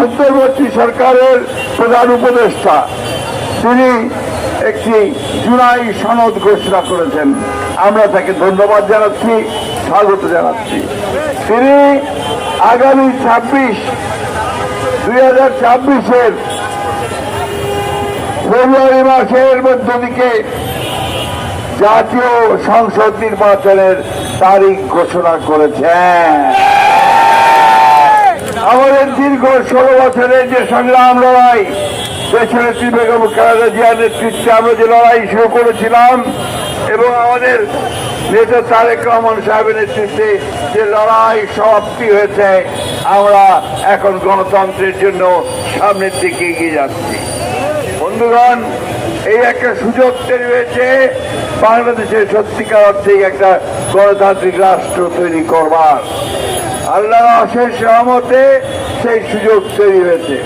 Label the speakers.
Speaker 1: অন্তর্বর্তী সরকারের প্রধান উপদেষ্টা তিনি একটি জুলাই সনদ ঘোষণা করেছেন। আমরা তাকে ধন্যবাদ জানাচ্ছি, স্বাগত জানাচ্ছি। তিনি আগামী 2026-এর ফেব্রুয়ারি মাসের মধ্য দিকে জাতীয় সংসদ নির্বাচনের তারিখ ঘোষণা করেছেন। আমাদের দীর্ঘ 16 বছরের যে সংগ্রাম লড়াই, দেশনেত্রী বেগম খালেদা জিয়ার নেতৃত্বে আমরা যে লড়াই শুরু করেছিলাম এবং আমাদের নেতা তারেক রহমান সাহেবের নেতৃত্বে যে লড়াই সমাপ্তি হয়েছে, আমরা এখন গণতন্ত্রের জন্য সামনের দিকে এগিয়ে যাচ্ছি। বন্ধুগণ, এই একটা সুযোগ তৈরি হয়েছে বাংলাদেশের সত্যিকার অর্থে একটা গণতান্ত্রিক রাষ্ট্র তৈরি করবার। আল্লাহর অশেষ রহমতে সেই সুযোগ তৈরি হয়েছে।